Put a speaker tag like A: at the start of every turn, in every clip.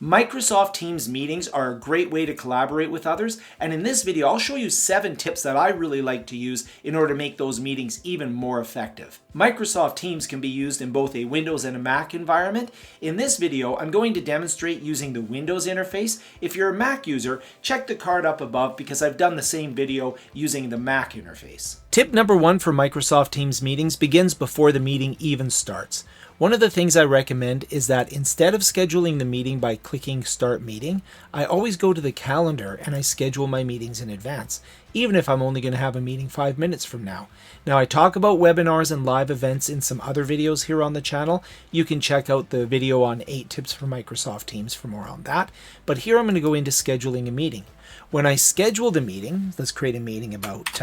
A: Microsoft Teams meetings are a great way to collaborate with others, and in this video I'll show you 7 tips that I really like to use in order to make those meetings even more effective. Microsoft Teams can be used in both a Windows and a Mac environment. In this video I'm going to demonstrate using the Windows interface. If you're a Mac user, check the card up above because I've done the same video using the Mac interface. Tip number 1 for Microsoft Teams meetings begins before the meeting even starts. One of the things I recommend is that instead of scheduling the meeting by clicking Start Meeting, I always go to the calendar and I schedule my meetings in advance, even if I'm only going to have a meeting 5 minutes from now. Now, I talk about webinars and live events in some other videos here on the channel. You can check out the video on 8 tips for Microsoft Teams for more on that. But here I'm going to go into scheduling a meeting. When I schedule the meeting, let's create a meeting about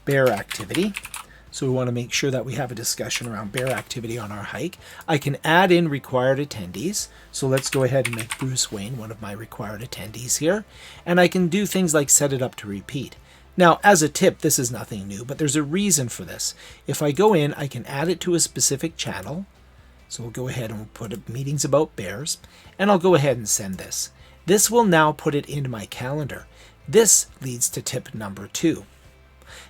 A: bear activity. So we want to make sure that we have a discussion around bear activity on our hike. I can add in required attendees. So let's go ahead and make Bruce Wayne one of my required attendees here. And I can do things like set it up to repeat. Now, as a tip, this is nothing new, but there's a reason for this. If I go in, I can add it to a specific channel. So we'll go ahead and we'll put meetings about bears. And I'll go ahead and send this. This will now put it into my calendar. This leads to tip number 2.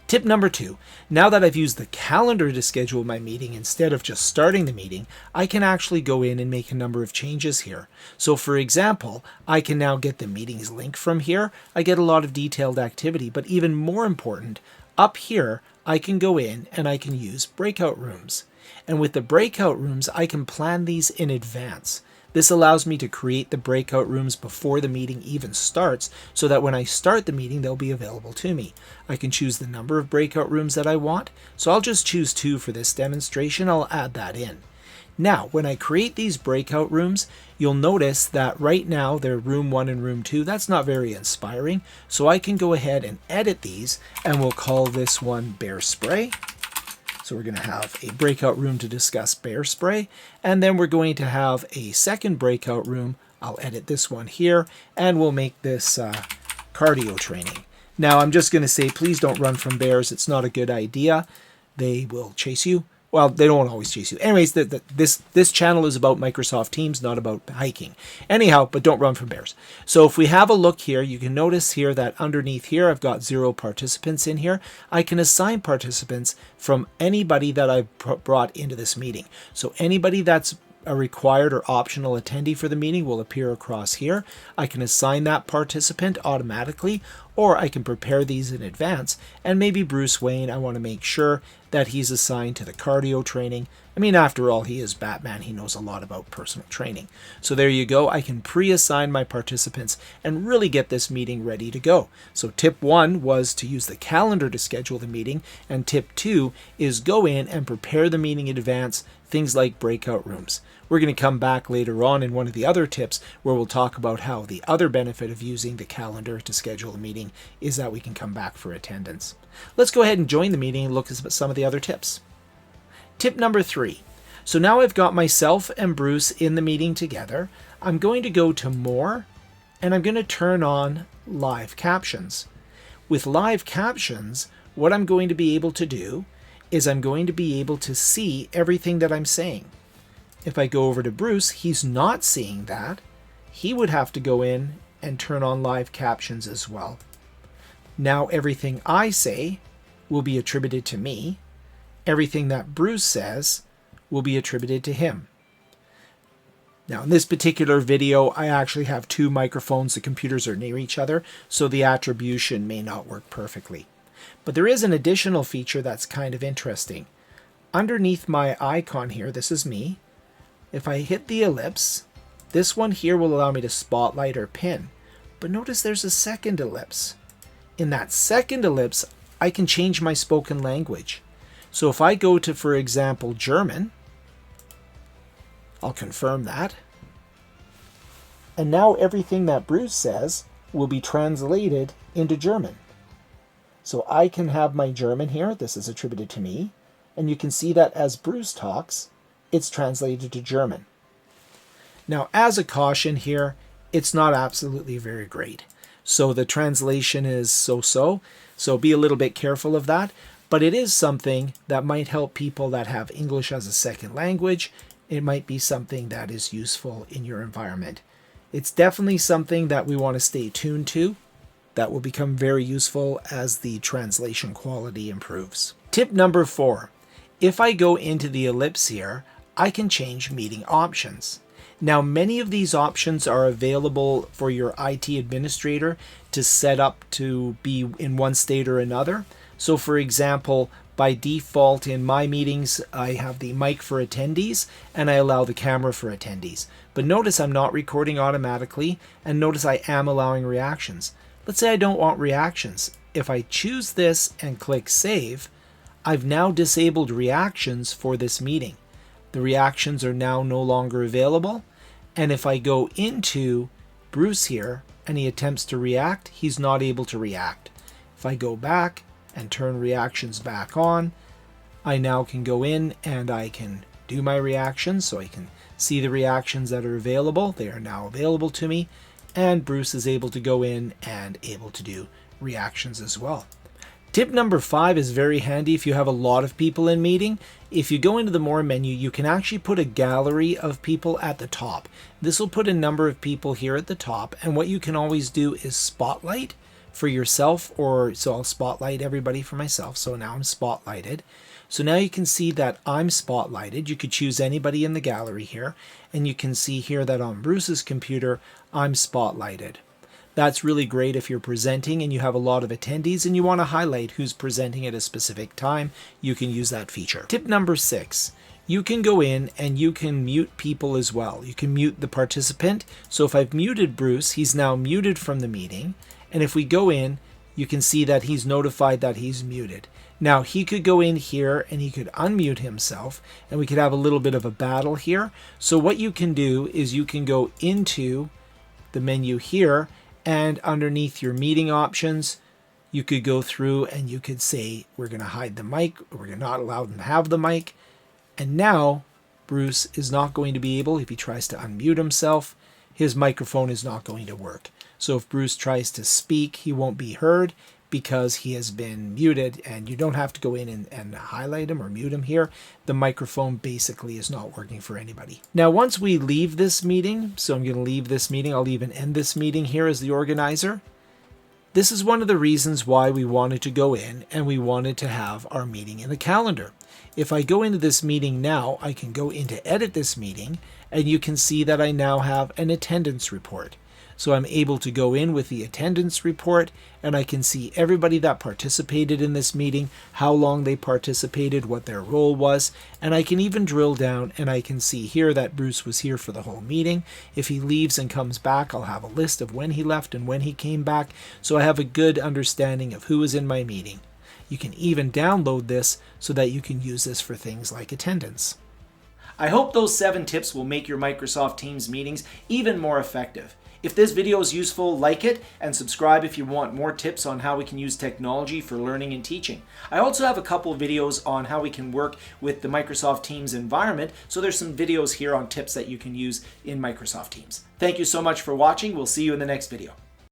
A: Tip number 2, now that I've used the calendar to schedule my meeting instead of just starting the meeting, I can actually go in and make a number of changes here. So for example, I can now get the meetings link from here. I get a lot of detailed activity, but even more important, up here, I can go in and I can use breakout rooms. And with the breakout rooms, I can plan these in advance. This allows me to create the breakout rooms before the meeting even starts so that when I start the meeting, they'll be available to me. I can choose the number of breakout rooms that I want. So I'll just choose 2 for this demonstration. I'll add that in. Now, when I create these breakout rooms, you'll notice that right now they're room 1 and room 2. That's not very inspiring. So I can go ahead and edit these and we'll call this one Bear Spray. So we're going to have a breakout room to discuss bear spray, and then we're going to have a second breakout room. I'll edit this one here, and we'll make this cardio training. Now I'm just going to say, please don't run from bears. It's not a good idea. They will chase you. Well, they don't always chase you. Anyways, this channel is about Microsoft Teams, not about hiking. Anyhow, but don't run from bears. So if we have a look here, you can notice here that underneath here, I've got 0 participants in here. I can assign participants from anybody that I've brought into this meeting. So anybody that's a required or optional attendee for the meeting will appear across here. I can assign that participant automatically, or I can prepare these in advance. And maybe Bruce Wayne, I want to make sure that he's assigned to the cardio training. I mean, after all, he is Batman. He knows a lot about personal training. So there you go. I can pre-assign my participants and really get this meeting ready to go. So tip 1 was to use the calendar to schedule the meeting. And tip 2 is go in and prepare the meeting in advance, things like breakout rooms. We're going to come back later on in one of the other tips where we'll talk about how the other benefit of using the calendar to schedule a meeting is that we can come back for attendance. Let's go ahead and join the meeting and look at some of the other tips. Tip number 3. So now I've got myself and Bruce in the meeting together. I'm going to go to More, and I'm going to turn on Live Captions. With Live Captions, what I'm going to be able to do is I'm going to be able to see everything that I'm saying. If I go over to Bruce, he's not seeing that. He would have to go in and turn on Live Captions as well. Now everything I say will be attributed to me. Everything that Bruce says will be attributed to him. Now in this particular video, I actually have 2 microphones. The computers are near each other, so the attribution may not work perfectly. But there is an additional feature that's kind of interesting. Underneath my icon here, this is me. If I hit the ellipse, this one here will allow me to spotlight or pin. But notice there's a second ellipse. In that second ellipse, I can change my spoken language. So if I go to, for example, German, I'll confirm that. And now everything that Bruce says will be translated into German. So I can have my German here. This is attributed to me. And you can see that as Bruce talks, it's translated to German. Now, as a caution here, it's not absolutely very great. So the translation is so-so. So be a little bit careful of that. But it is something that might help people that have English as a second language. It might be something that is useful in your environment. It's definitely something that we want to stay tuned to. That will become very useful as the translation quality improves. Tip number 4. If I go into the ellipse here, I can change meeting options. Now, many of these options are available for your IT administrator to set up to be in one state or another. So for example, by default in my meetings, I have the mic for attendees and I allow the camera for attendees. But notice I'm not recording automatically, and notice I am allowing reactions. Let's say I don't want reactions. If I choose this and click Save, I've now disabled reactions for this meeting. The reactions are now no longer available. And if I go into Bruce here and he attempts to react, he's not able to react. If I go back and turn reactions back on, I now can go in and I can do my reactions, so I can see the reactions that are available. They are now available to me, and Bruce is able to go in and able to do reactions as well. Tip number 5 is very handy if you have a lot of people in meeting. If you go into the More menu, you can actually put a gallery of people at the top. This will put a number of people here at the top, and what you can always do is spotlight for yourself, so I'll spotlight everybody for myself. So now I'm spotlighted. So now you can see that I'm spotlighted. You could choose anybody in the gallery here, and you can see here that on Bruce's computer, I'm spotlighted. That's really great if you're presenting and you have a lot of attendees and you want to highlight who's presenting at a specific time. You can use that feature. Tip number 6. You can go in and you can mute people as well. You can mute the participant. So if I've muted Bruce, he's now muted from the meeting. And if we go in, you can see that he's notified that he's muted. Now he could go in here and he could unmute himself, and we could have a little bit of a battle here. So what you can do is you can go into the menu here, and underneath your meeting options, you could go through and you could say, we're going to hide the mic, or we're not allowed him to have the mic. And now Bruce is not going to be able, if he tries to unmute himself, his microphone is not going to work. So if Bruce tries to speak, he won't be heard because he has been muted, and you don't have to go in and highlight him or mute him here. The microphone basically is not working for anybody. Now, once we leave this meeting, so I'm going to leave this meeting, I'll even end this meeting here as the organizer. This is one of the reasons why we wanted to go in and we wanted to have our meeting in the calendar. If I go into this meeting now, I can go into edit this meeting, and you can see that I now have an attendance report. So I'm able to go in with the attendance report, and I can see everybody that participated in this meeting, how long they participated, what their role was, and I can even drill down and I can see here that Bruce was here for the whole meeting. If he leaves and comes back, I'll have a list of when he left and when he came back, so I have a good understanding of who was in my meeting. You can even download this so that you can use this for things like attendance. I hope those 7 tips will make your Microsoft Teams meetings even more effective. If this video is useful, like it and subscribe if you want more tips on how we can use technology for learning and teaching. I also have a couple of videos on how we can work with the Microsoft Teams environment, so there's some videos here on tips that you can use in Microsoft Teams. Thank you so much for watching. We'll see you in the next video.